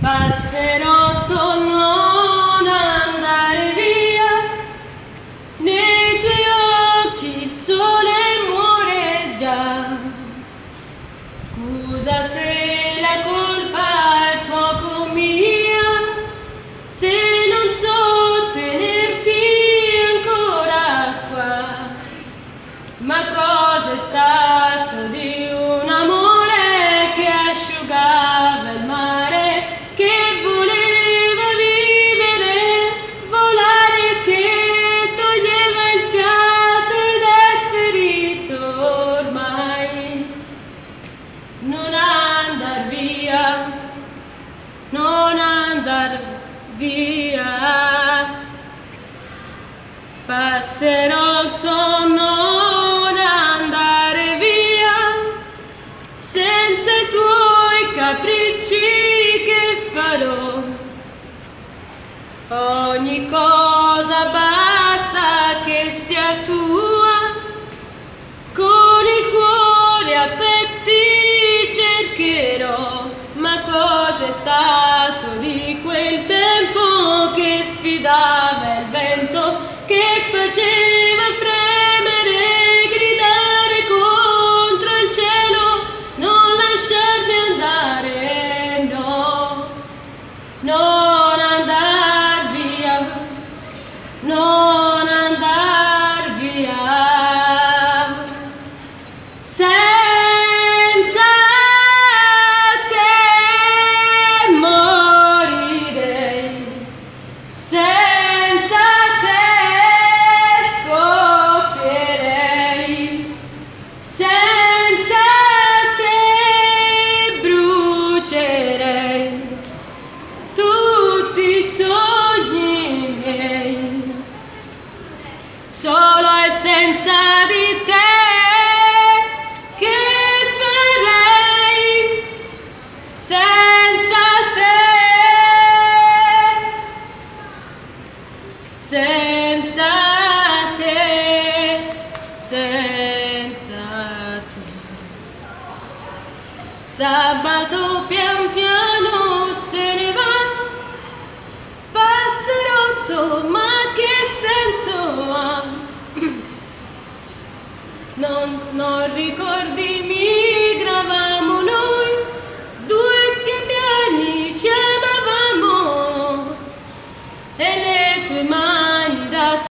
Passerotto, non andare via, nei tuoi occhi il sole muore già. Scusa se la colpa è poco mia, se non so tenerti ancora qua. Ma cosa è stato di un amore che asciugava il mare, che voleva vivere, volare, che toglieva il fiato ed è ferito ormai. Non andar via, non andar via. Passerotto, non andare via, senza i tuoi capricci che farò. Ogni cosa basta che sia tua, con il cuore a pezzi cercherò. Ma cosa è stato di quel tempo che sfidava il vento, che faceva fremere, gridare contro il cielo, non lasciarmi andare, no, non andar via, non andar via. Senza te morirei, senza te scoppierei, senza te brucerei tutti i sogni miei. Solo e senza di te che farei, senza te, senza te, senza te. Sabato pian piano se ne va, passerotto, ma che senso ha? Non ricordi mio